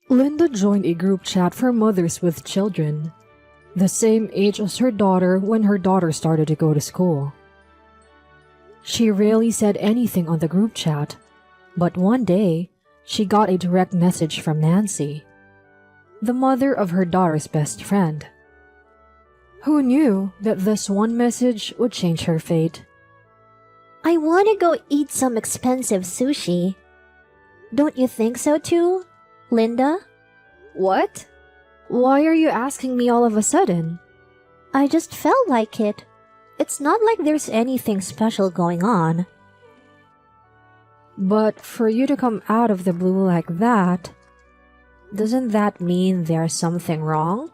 Linda joined a group chat for mothers with children, the same age as her daughter when her daughter started to go to school. She rarely said anything on the group chat, but one day, she got a direct message from Nancy, the mother of her daughter's best friend. Who knew that this one message would change her fate? I want to go eat some expensive sushi. Don't you think so too, Linda? What? Why are you asking me all of a sudden? I just felt like it. It's not like there's anything special going on. But for you to come out of the blue like that, doesn't that mean there's something wrong?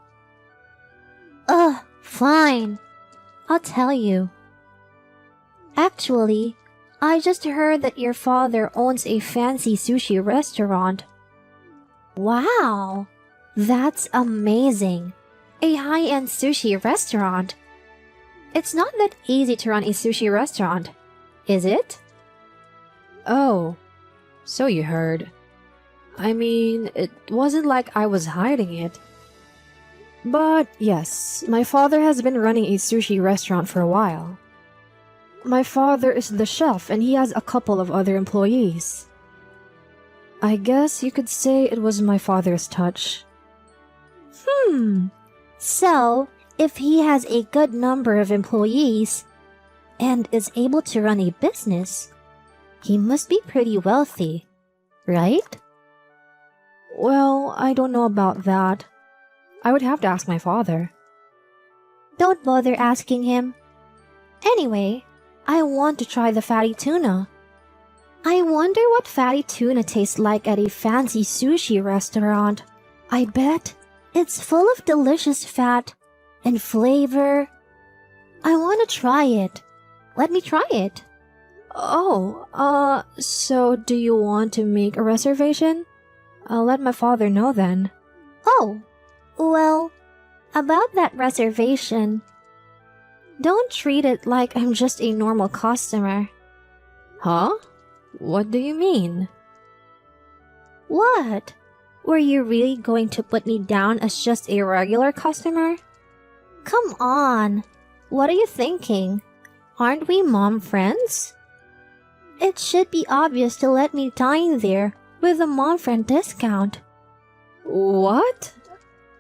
Fine. I'll tell you. Actually, I just heard that your father owns a fancy sushi restaurant. Wow! That's amazing. A high-end sushi restaurant. It's not that easy to run a sushi restaurant, is it? Oh, so you heard. I mean, it wasn't like I was hiding it. But yes, my father has been running a sushi restaurant for a while. My father is the chef and he has a couple of other employees. I guess you could say it was my father's touch. So, if he has a good number of employees and is able to run a business, he must be pretty wealthy, right? Well, I don't know about that. I would have to ask my father. Don't bother asking him. Anyway, I want to try the fatty tuna. I wonder what fatty tuna tastes like at a fancy sushi restaurant. I bet it's full of delicious fat and flavor. I want to try it. Let me try it. So do you want to make a reservation? I'll let my father know then. Oh, well, about that reservation, don't treat it like I'm just a normal customer. Huh? What do you mean? What? Were you really going to put me down as just a regular customer? Come on. What are you thinking? Aren't we mom friends? It should be obvious to let me dine there with a mom friend discount. What?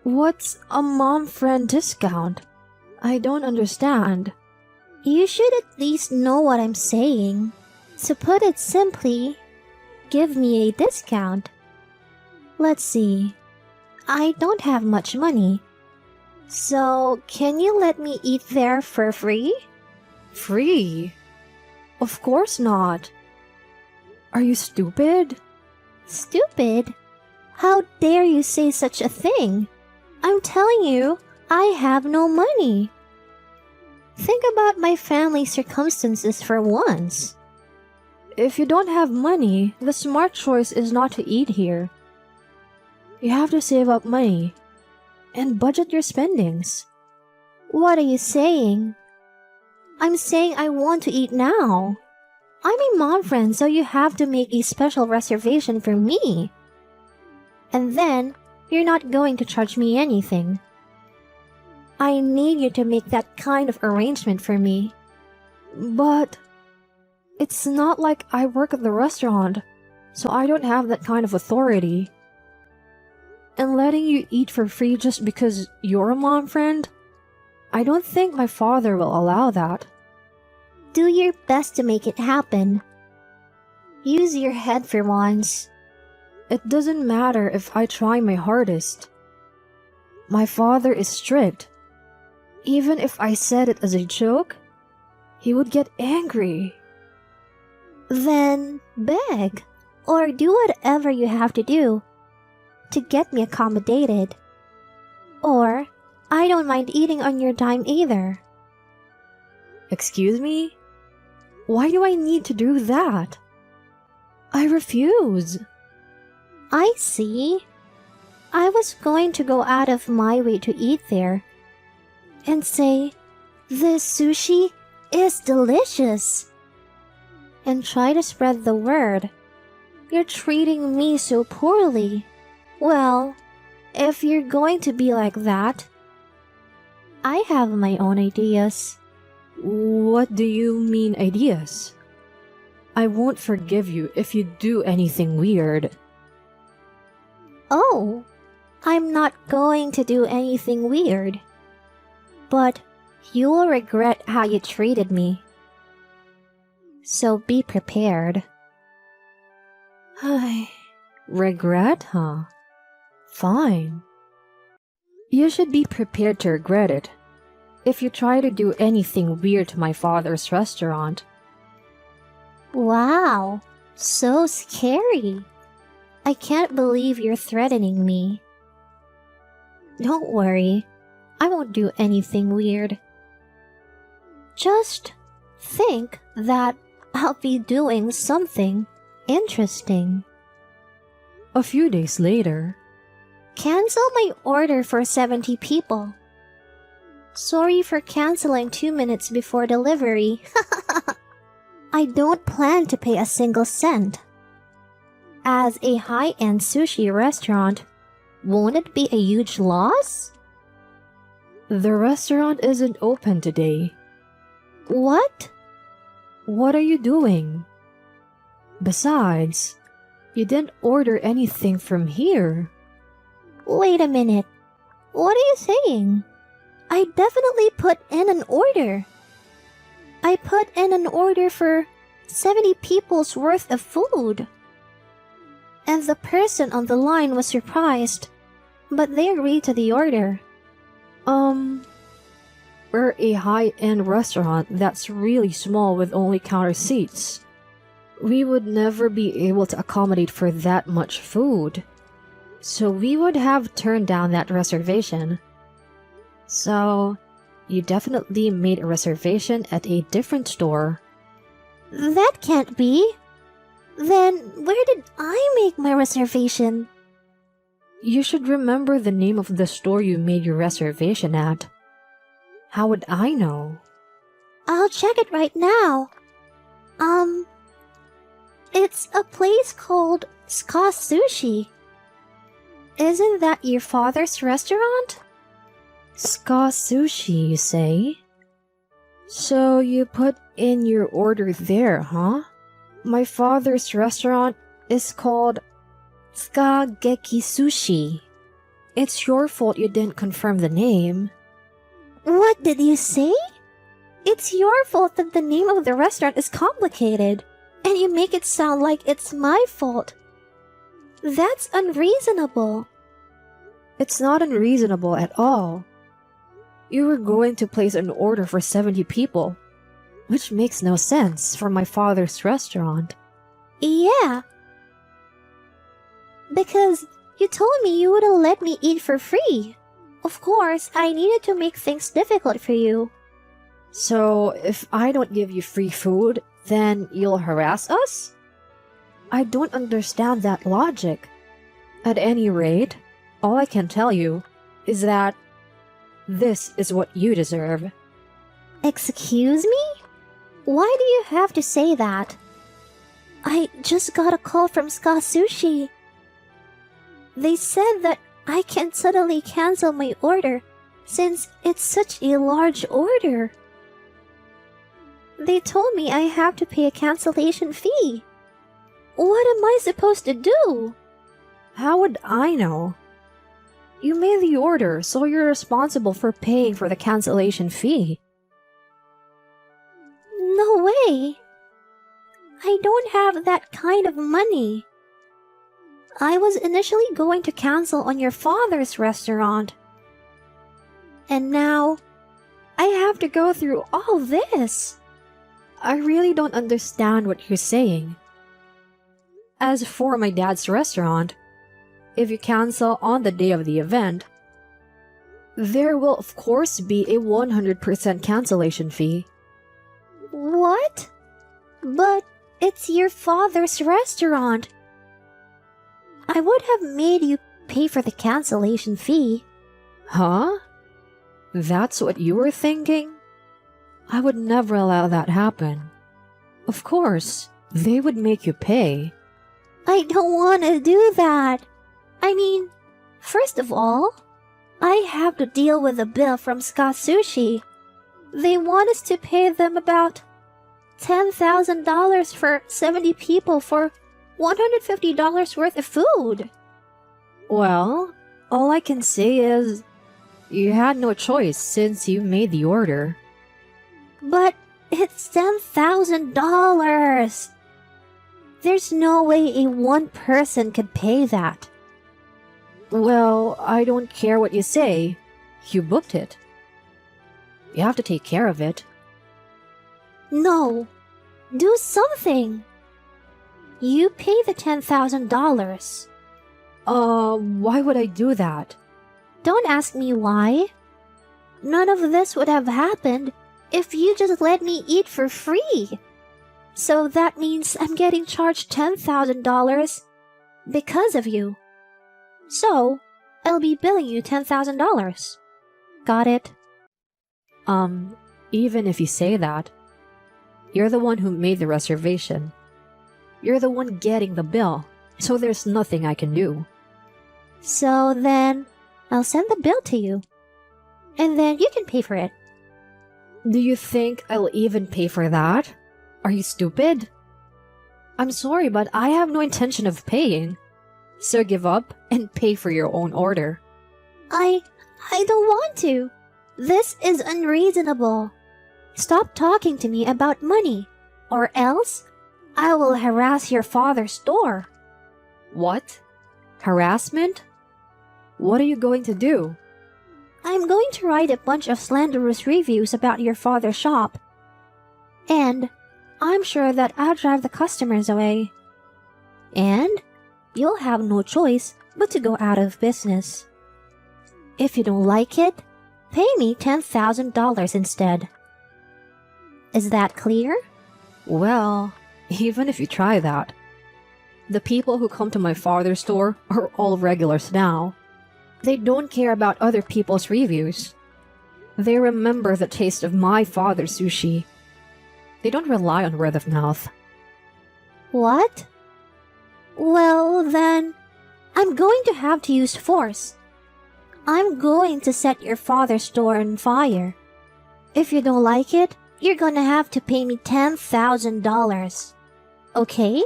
What's a mom friend discount? I don't understand. You should at least know what I'm saying. To put it simply, give me a discount. Let's see. I don't have much money. So, can you let me eat there for free? Free? Of course not. Are you stupid? Stupid? How dare you say such a thing? I'm telling you, I have no money. Think about my family circumstances for once. If you don't have money, the smart choice is not to eat here. You have to save up money and budget your spendings. What are you saying? I'm saying I want to eat now. I'm a mom friend, so you have to make a special reservation for me. And then, you're not going to charge me anything. I need you to make that kind of arrangement for me. But it's not like I work at the restaurant, so I don't have that kind of authority. And letting you eat for free just because you're a mom friend? I don't think my father will allow that. Do your best to make it happen. Use your head for once. It doesn't matter if I try my hardest. My father is strict. Even if I said it as a joke, he would get angry. Then beg, or do whatever you have to do to get me accommodated. Or, I don't mind eating on your dime either. Excuse me? Why do I need to do that? I refuse. I see. I was going to go out of my way to eat there and say, "This sushi is delicious," and try to spread the word. You're treating me so poorly. Well, if you're going to be like that, I have my own ideas. What do you mean ideas? I won't forgive you if you do anything weird. Oh, I'm not going to do anything weird. But you will regret how you treated me. So be prepared. Regret, huh? Fine. You should be prepared to regret it if you try to do anything weird to my father's restaurant. Wow, so scary. I can't believe you're threatening me. Don't worry, I won't do anything weird. Just think that I'll be doing something interesting. A few days later, Cancel my order for 70 people. Sorry for canceling 2 minutes before delivery. I don't plan to pay a single cent. As a high-end sushi restaurant, won't it be a huge loss? the restaurant isn't open today. What? What are you doing? Besides, you didn't order anything from here. Wait a minute. What are you saying? I definitely put in an order. I put in an order for 70 people's worth of food. And the person on the line was surprised, but they agreed to the order. We're a high-end restaurant that's really small with only counter seats. We would never be able to accommodate for that much food. So we would have turned down that reservation. So, you definitely made a reservation at a different store. That can't be. Then where did I make my reservation? You should remember the name of the store you made your reservation at. How would I know? I'll check it right now. It's a place called Ska Sushi. Isn't that your father's restaurant? Ska Sushi, you say? So you put in your order there, huh? My father's restaurant is called Ska Geki Sushi. It's your fault you didn't confirm the name. What did you say? It's your fault that the name of the restaurant is complicated, and you make it sound like it's my fault. That's unreasonable. It's not unreasonable at all. You were going to place an order for 70 people, which makes no sense for my father's restaurant. Yeah. Because you told me you wouldn't let me eat for free. Of course, I needed to make things difficult for you. So, if I don't give you free food, then you'll harass us? I don't understand that logic. At any rate, all I can tell you is that this is what you deserve. Excuse me? Why do you have to say that? I just got a call from Ska Sushi. They said that I can suddenly cancel my order since it's such a large order. They told me I have to pay a cancellation fee. What am I supposed to do? How would I know? You made the order, so you're responsible for paying for the cancellation fee. No way. I don't have that kind of money. I was initially going to cancel on your father's restaurant. And now, I have to go through all this. I really don't understand what you're saying. As for my dad's restaurant, if you cancel on the day of the event, there will of course be a 100% cancellation fee. What? But it's your father's restaurant. I would have made you pay for the cancellation fee. Huh? That's what you were thinking? I would never allow that happen. Of course, they would make you pay. I don't want to do that. I mean, first of all, I have to deal with a bill from Scott Sushi. They want us to pay them about $10,000 for 70 people for $150 worth of food. Well, all I can say is you had no choice since you made the order. But it's $10,000. There's no way a one person could pay that. Well, I don't care what you say. You booked it. You have to take care of it. No, do something. You pay the $10,000. Why would I do that? Don't ask me why. None of this would have happened if you just let me eat for free. So that means I'm getting charged $10,000 because of you. So, I'll be billing you $10,000. Got it? Even if you say that, you're the one who made the reservation. You're the one getting the bill, so there's nothing I can do. So then, I'll send the bill to you. And then you can pay for it. Do you think I'll even pay for that? Are you stupid? I'm sorry, but I have no intention of paying. So give up and pay for your own order. I don't want to. This is unreasonable. Stop talking to me about money, or else I will harass your father's store. What? Harassment? What are you going to do? I'm going to write a bunch of slanderous reviews about your father's shop. And I'm sure that I'll drive the customers away. And you'll have no choice but to go out of business. If you don't like it, pay me $10,000 instead. Is that clear? Well, even if you try that, the people who come to my father's store are all regulars now. They don't care about other people's reviews. They remember the taste of my father's sushi. They don't rely on word of mouth. What? Well, then, I'm going to have to use force. I'm going to set your father's store on fire. If you don't like it, you're gonna have to pay me $10,000. Okay?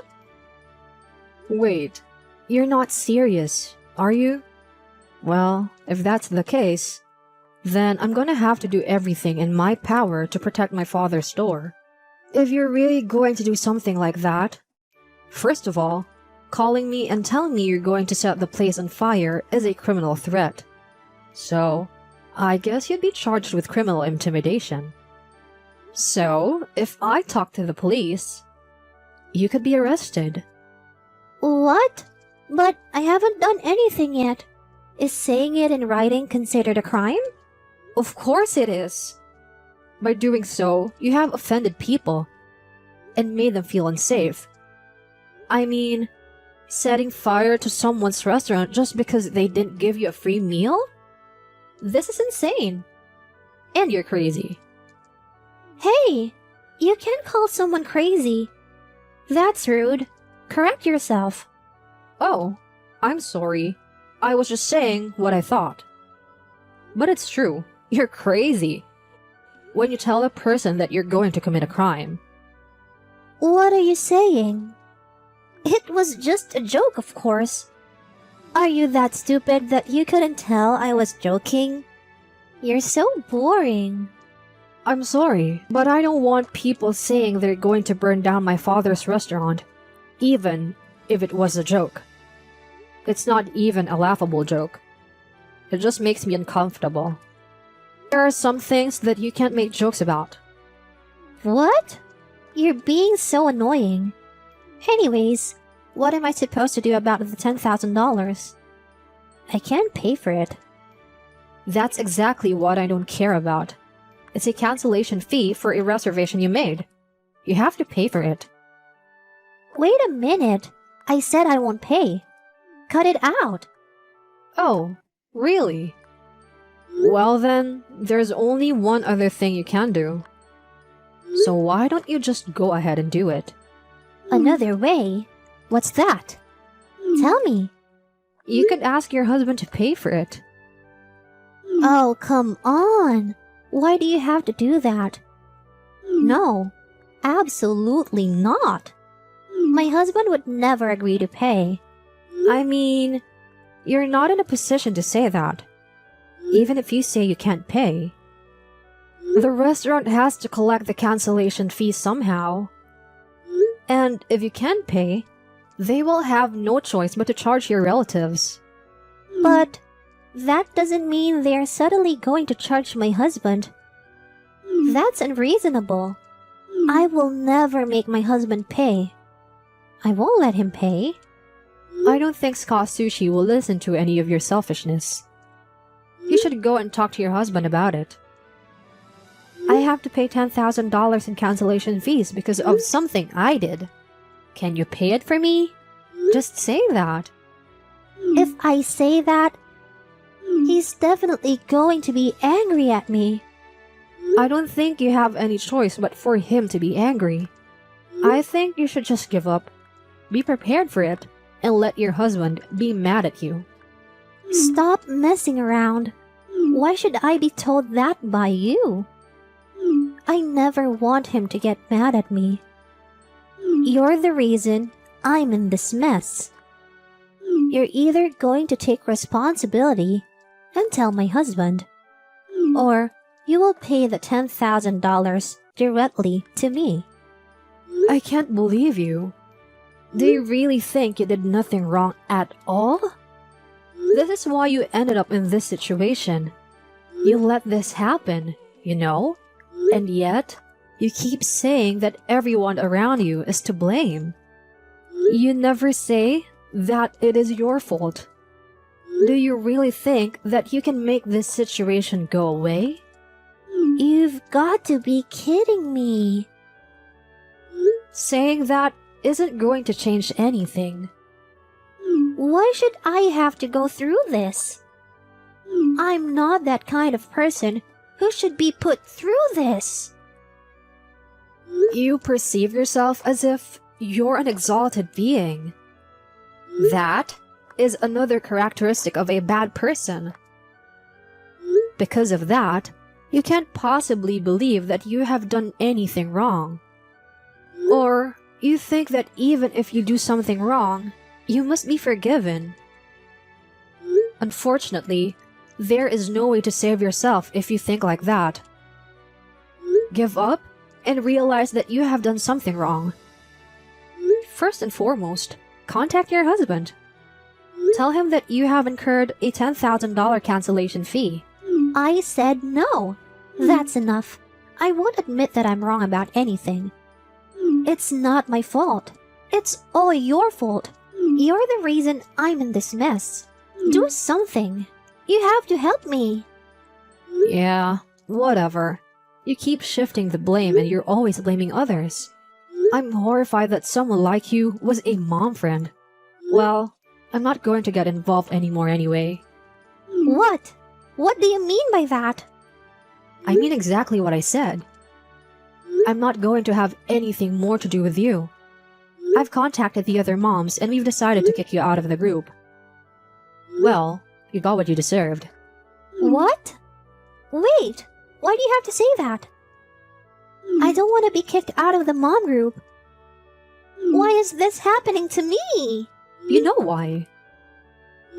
Wait, you're not serious, are you? Well, if that's the case, then I'm gonna have to do everything in my power to protect my father's store. If you're really going to do something like that, first of all, calling me and telling me you're going to set the place on fire is a criminal threat. So, I guess you'd be charged with criminal intimidation. So, if I talk to the police, you could be arrested. What? But I haven't done anything yet. Is saying it in writing considered a crime? Of course it is. By doing so, you have offended people and made them feel unsafe. I mean, setting fire to someone's restaurant just because they didn't give you a free meal? This is insane. And you're crazy. Hey, you can't call someone crazy. That's rude. Correct yourself. Oh, I'm sorry. I was just saying what I thought. But it's true. You're crazy. When you tell a person that you're going to commit a crime. What are you saying? It was just a joke, of course. Are you that stupid that you couldn't tell I was joking? You're so boring. I'm sorry, but I don't want people saying they're going to burn down my father's restaurant, even if it was a joke. It's not even a laughable joke. It just makes me uncomfortable. There are some things that you can't make jokes about. What? You're being so annoying. Anyways, what am I supposed to do about the $10,000? I can't pay for it. That's exactly what I don't care about. It's a cancellation fee for a reservation you made. You have to pay for it. Wait a minute. I said I won't pay. Cut it out. Oh, really? Well then, there's only one other thing you can do. So why don't you just go ahead and do it? Another way? What's that? Tell me. You could ask your husband to pay for it. Oh, come on. Why do you have to do that? No, absolutely not. My husband would never agree to pay. I mean, you're not in a position to say that. Even if you say you can't pay, the restaurant has to collect the cancellation fee somehow. And if you can't pay, they will have no choice but to charge your relatives. But that doesn't mean they're suddenly going to charge my husband. That's unreasonable. I will never make my husband pay. I won't let him pay. I don't think Scott Sushi will listen to any of your selfishness. You should go and talk to your husband about it. I have to pay $10,000 in cancellation fees because of something I did. Can you pay it for me? Just say that. If I say that, he's definitely going to be angry at me. I don't think you have any choice but for him to be angry. I think you should just give up. Be prepared for it, and let your husband be mad at you. Stop messing around. Why should I be told that by you? I never want him to get mad at me. You're the reason I'm in this mess. You're either going to take responsibility and tell my husband, or you will pay the $10,000 directly to me. I can't believe you. Do you really think you did nothing wrong at all? This is why you ended up in this situation. You let this happen, you know? And yet, you keep saying that everyone around you is to blame. You never say that it is your fault. Do you really think that you can make this situation go away? You've got to be kidding me. Saying that isn't going to change anything. Why should I have to go through this? I'm not that kind of person who should be put through this. You perceive yourself as if you're an exalted being. That is another characteristic of a bad person. Because of that, you can't possibly believe that you have done anything wrong. Or you think that even if you do something wrong, you must be forgiven. Unfortunately, there is no way to save yourself if you think like that. Give up and realize that you have done something wrong. First and foremost, contact your husband. Tell him that you have incurred a $10,000 cancellation fee. I said no. That's enough. I won't admit that I'm wrong about anything. It's not my fault. It's all your fault. You're the reason I'm in this mess. Do something. You have to help me. Yeah, whatever. You keep shifting the blame and you're always blaming others. I'm horrified that someone like you was a mom friend. Well, I'm not going to get involved anymore anyway. What? What do you mean by that? I mean exactly what I said. I'm not going to have anything more to do with you. I've contacted the other moms and we've decided to kick you out of the group. Well, you got what you deserved. What? Wait, why do you have to say that? I don't want to be kicked out of the mom group. Why is this happening to me? You know why.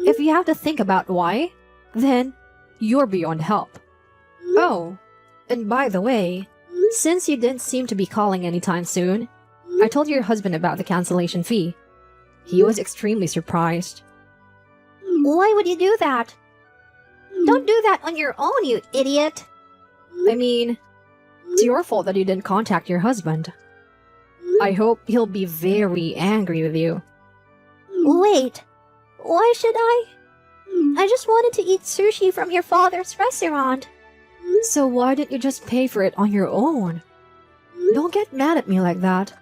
If you have to think about why, then you're beyond help. Oh, and by the way, since you didn't seem to be calling anytime soon, I told your husband about the cancellation fee. He was extremely surprised. Why would you do that? Don't do that on your own, you idiot. I mean, it's your fault that you didn't contact your husband. I hope he'll be very angry with you. Wait, why should I? I just wanted to eat sushi from your father's restaurant. So why didn't you just pay for it on your own? Don't get mad at me like that.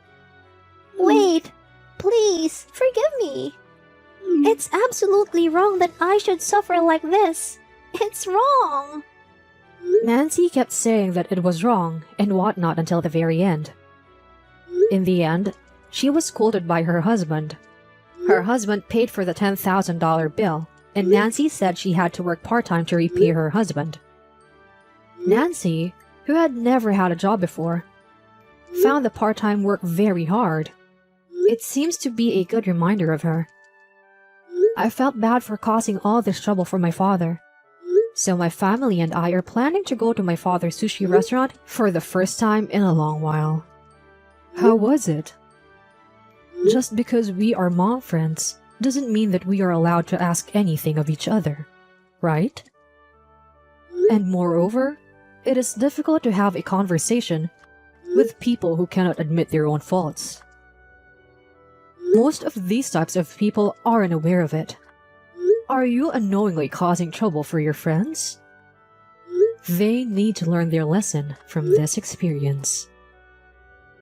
Wait, please, forgive me. It's absolutely wrong that I should suffer like this. It's wrong. Nancy kept saying that it was wrong and whatnot until the very end. In the end, she was scolded by her husband. Her husband paid for the $10,000 bill, and Nancy said she had to work part-time to repay her husband. Nancy, who had never had a job before, found the part-time work very hard. It seems to be a good reminder of her. I felt bad for causing all this trouble for my father. So my family and I are planning to go to my father's sushi restaurant for the first time in a long while. How was it? Just because we are mom friends doesn't mean that we are allowed to ask anything of each other, right? And moreover, it is difficult to have a conversation with people who cannot admit their own faults. Most of these types of people aren't aware of it. Are you unknowingly causing trouble for your friends? They need to learn their lesson from this experience.